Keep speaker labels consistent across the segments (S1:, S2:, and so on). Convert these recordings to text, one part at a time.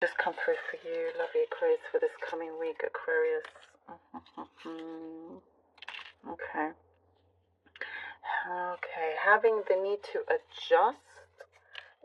S1: just come through for you, lovely Aquarius, for this coming week, Aquarius. Okay. Okay, having the need to adjust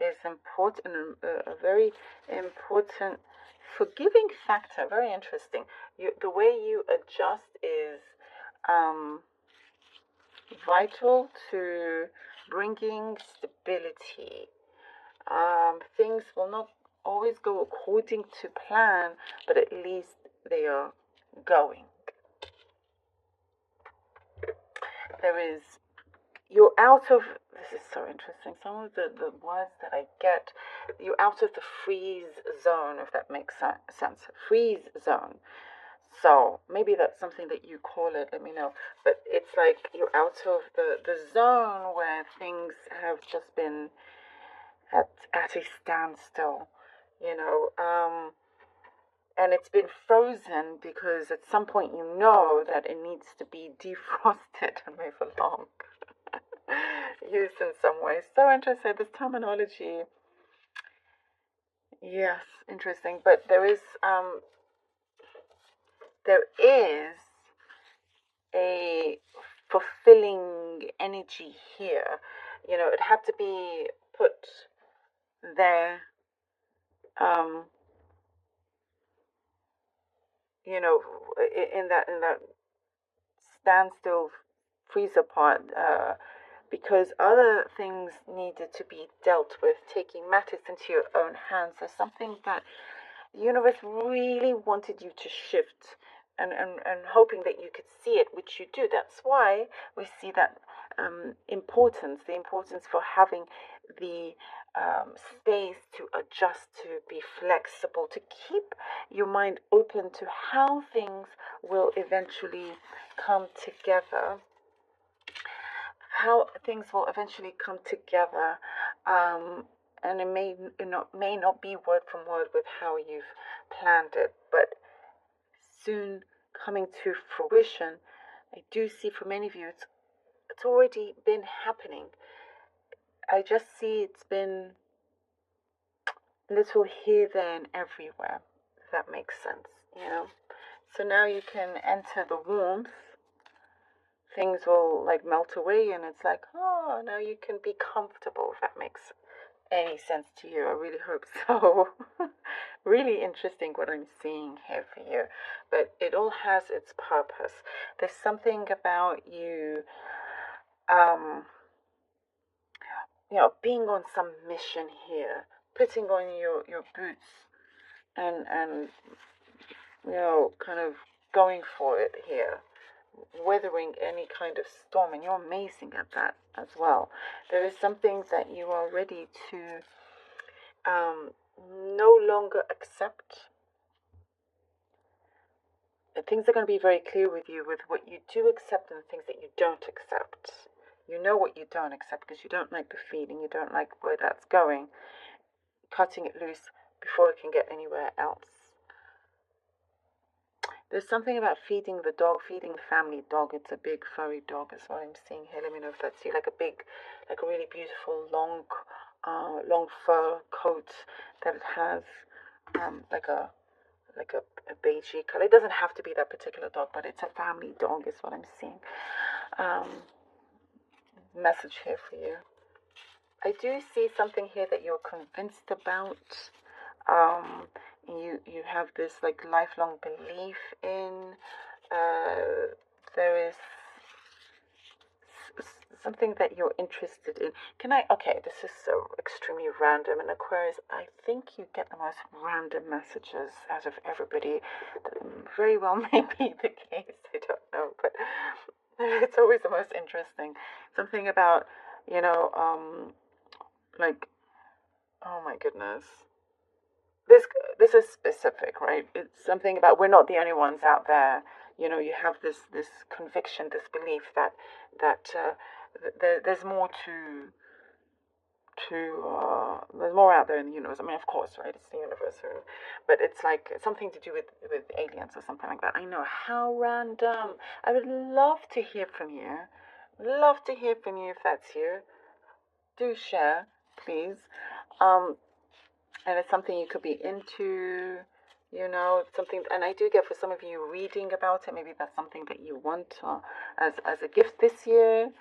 S1: is important, a very important forgiving factor. Very interesting. The way you adjust is vital to bringing stability. Things will not always go according to plan, but at least they are going. You're out of, this is so interesting, some of the words that I get, you're out of the freeze zone, if that makes sense. Freeze zone. So maybe that's something that you call it, let me know. But it's like you're out of the zone where things have just been at a standstill, you know. And it's been frozen because at some point you know that it needs to be defrosted and move along. Used in some way. So interesting, this terminology. Yes, interesting. But there is a fulfilling energy here. You know, it had to be put there. You know, in that standstill freezer part, because other things needed to be dealt with, taking matters into your own hands. There's something that the universe really wanted you to shift, and hoping that you could see it, which you do. That's why we see that the importance for having the space to adjust, to be flexible, to keep your mind open to how things will eventually come together. How things will eventually come together, and it may not be word from word with how you've planned it, but soon coming to fruition. I do see for many of you it's already been happening. I just see it's been little here, there, and everywhere, if that makes sense, you know. So now you can enter the warmth. Things will like melt away, and it's like, oh, now you can be comfortable, if that makes any sense to you. I really hope so. Really interesting what I'm seeing here for you, but it all has its purpose. There's something about you, you know, being on some mission here, putting on your boots, and you know, kind of going for it here, weathering any kind of storm, and you're amazing at that as well. There is something that you are ready to no longer accept. Things are going to be very clear with you with what you do accept and the things that you don't accept. You know what you don't accept because you don't like the feeling, you don't like where that's going. Cutting it loose before it can get anywhere else. There's something about feeding the dog, feeding the family dog. It's a big furry dog is what I'm seeing here. Let me know if that's you. Like a really beautiful long fur coat that it has, like a beigey color. It doesn't have to be that particular dog, but it's a family dog is what I'm seeing. Message here for you. I do see something here that you're convinced about. You have this like lifelong belief in. There is something that you're interested in. Okay, this is so extremely random. In Aquarius, I think you get the most random messages out of everybody. That very well may be the case, I don't know, but it's always the most interesting. Something about, you know, like, oh my goodness. This is specific, right? It's something about we're not the only ones out there. You know, you have this conviction, this belief that there's more there's more out there in the universe. I mean, of course, right? It's the universe, but it's like something to do with aliens or something like that. I know, how random. I would love to hear from you. Love to hear from you if that's you. Do share, please. And it's something you could be into, something. And I do get, for some of you, reading about it. Maybe that's something that you want as a gift this year.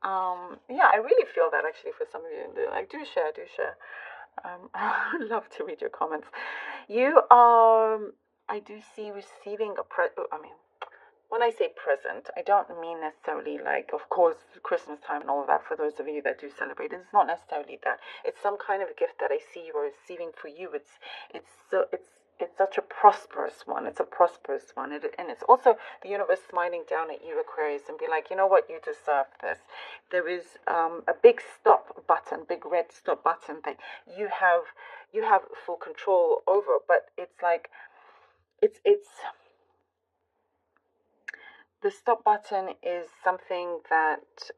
S1: Yeah, I really feel that actually for some of you. Like, do share. I would love to read your comments. You are, I do see receiving I mean, when I say present, I don't mean necessarily like, of course, Christmas time and all of that. For those of you that do celebrate, it's not necessarily that. It's some kind of gift that I see you are receiving for you. It's such a prosperous one. It's a prosperous one, and it's also the universe smiling down at you, Aquarius, and be like, you know what, you deserve this. There is a big stop button, big red stop button that you have full control over, but it's like it's the stop button is something that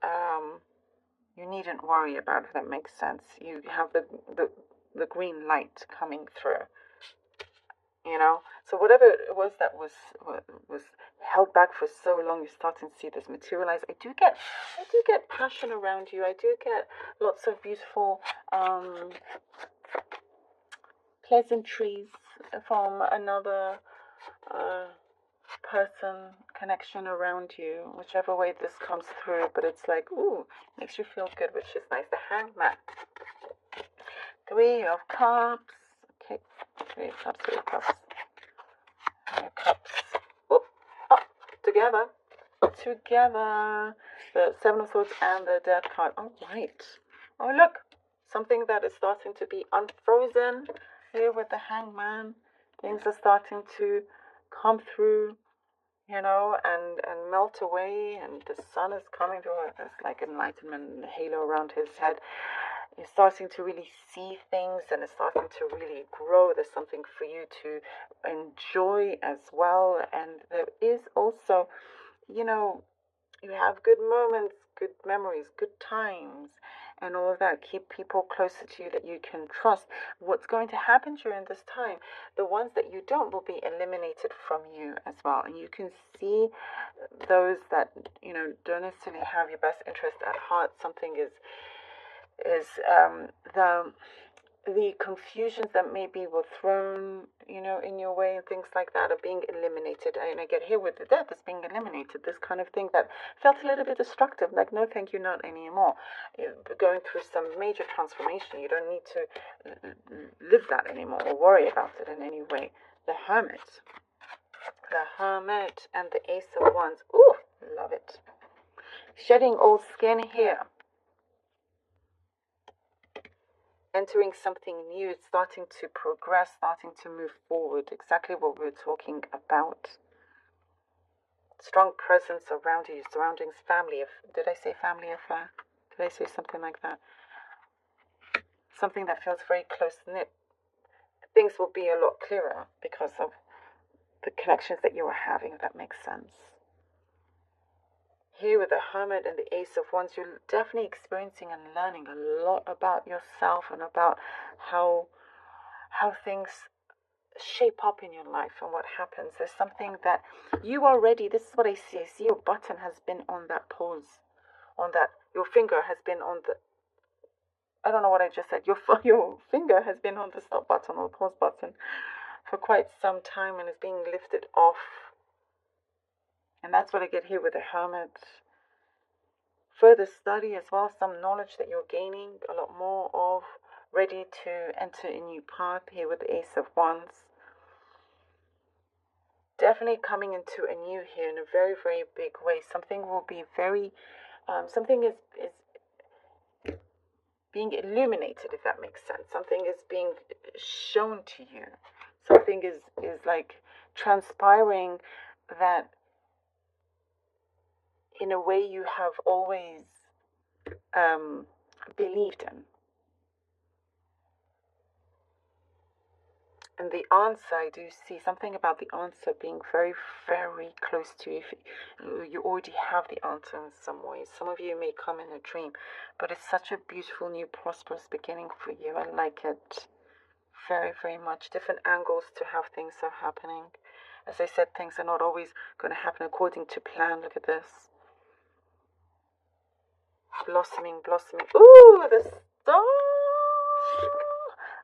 S1: you needn't worry about, if that makes sense. You have the green light coming through, So whatever it was that was held back for so long, you're starting to see this materialize. I do get passion around you. I do get lots of beautiful pleasantries from another person, connection around you, whichever way this comes through. But it's like, ooh, makes you feel good, which is nice. The Hangman, 3 of Cups. Okay, 3 of Cups, 3 of Cups, 3 of Cups. Oh, together. The 7 of Swords and the Death card. All right. Oh, look, something that is starting to be unfrozen here with the Hangman. Things are starting to come through, and melt away, and the sun is coming through. There's like enlightenment halo around his head. You're starting to really see things, and it's starting to really grow. There's something for you to enjoy as well. And there is also, you have good moments, good memories, good times, and all of that. Keep people closer to you that you can trust. What's going to happen during this time, the ones that you don't will be eliminated from you as well. And you can see those that, don't necessarily have your best interest at heart. Something is the confusions that maybe were thrown, in your way, and things like that are being eliminated. And I get here with the death is being eliminated. This kind of thing that felt a little bit destructive, like, no, thank you, not anymore. You're going through some major transformation. You don't need to live that anymore or worry about it in any way. The Hermit and the Ace of Wands. Ooh, love it. Shedding old skin here. Entering something new, starting to progress, starting to move forward. Exactly what we were talking about. Strong presence around you, surroundings, family. Did I say family affair? Did I say something like that? Something that feels very close-knit. Things will be a lot clearer because of the connections that you are having, if that makes sense. Here with the Hermit and the Ace of Wands, you're definitely experiencing and learning a lot about yourself and about how things shape up in your life and what happens. There's something that you are ready. This is what I see. I see your button has been on that pause, your finger has been on the, I don't know what I just said. Your finger has been on the stop button or pause button for quite some time and is being lifted off. And that's what I get here with the Hermit. Further study as well, some knowledge that you're gaining, a lot more of, ready to enter a new path here with the Ace of Wands. Definitely coming into a new here in a very, very big way. Something will be very, something is being illuminated, if that makes sense. Something is being shown to you. Something is like transpiring that in a way you have always believed in. And the answer, I do see something about the answer being very, very close to you. You already have the answer in some ways. Some of you may come in a dream, but it's such a beautiful, new, prosperous beginning for you. I like it very, very much. Different angles to how things are happening. As I said, things are not always going to happen according to plan. Look at this. Blossoming. Ooh, the star.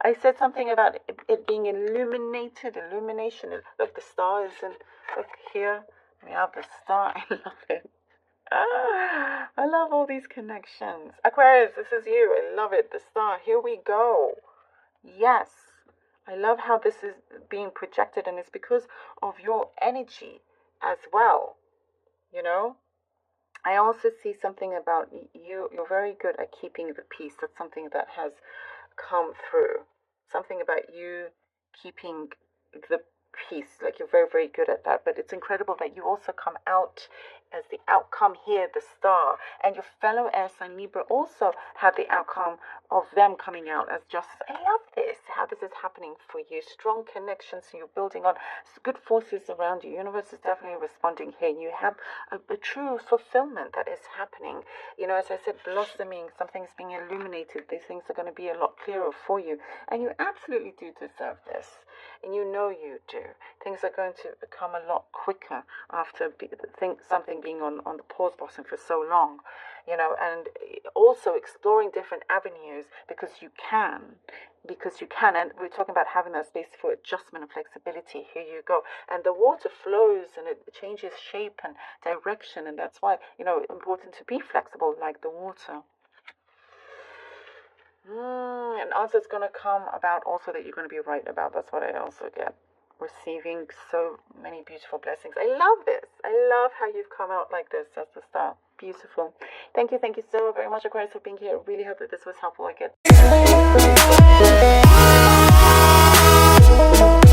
S1: I said something about it being illuminated, illumination. Look, the star is in, look here. We have the star. I love it. I love all these connections. Aquarius, this is you. I love it. The star. Here we go. Yes. I love how this is being projected, and it's because of your energy as well. You know? I also see something about you. You're very good at keeping the peace. That's something that has come through. Something about you keeping the peace. Like you're very, very good at that. But it's incredible that you also come out as the outcome here, the star. And your fellow air sign Libra also had the outcome of them coming out as justice. I love this, how this is happening for you. Strong connections you're building on, good forces around you. Universe is definitely responding here. You have a true fulfillment that is happening. You know, as I said, blossoming, something's being illuminated. These things are going to be a lot clearer for you. And you absolutely do deserve this. And you know you do. Things are going to become a lot quicker after something being on the pause button for so long, you know, and also exploring different avenues because you can, and we're talking about having that space for adjustment and flexibility. Here you go. And the water flows and it changes shape and direction, and that's why, you know, important to be flexible like the water. An answer is going to come about also that you're going to be right about. That's what I also get. Receiving so many beautiful blessings. I love this. I love how you've come out like this as the star. Beautiful. Thank you so very much, Aquarius, for being here. I really hope that this was helpful. I get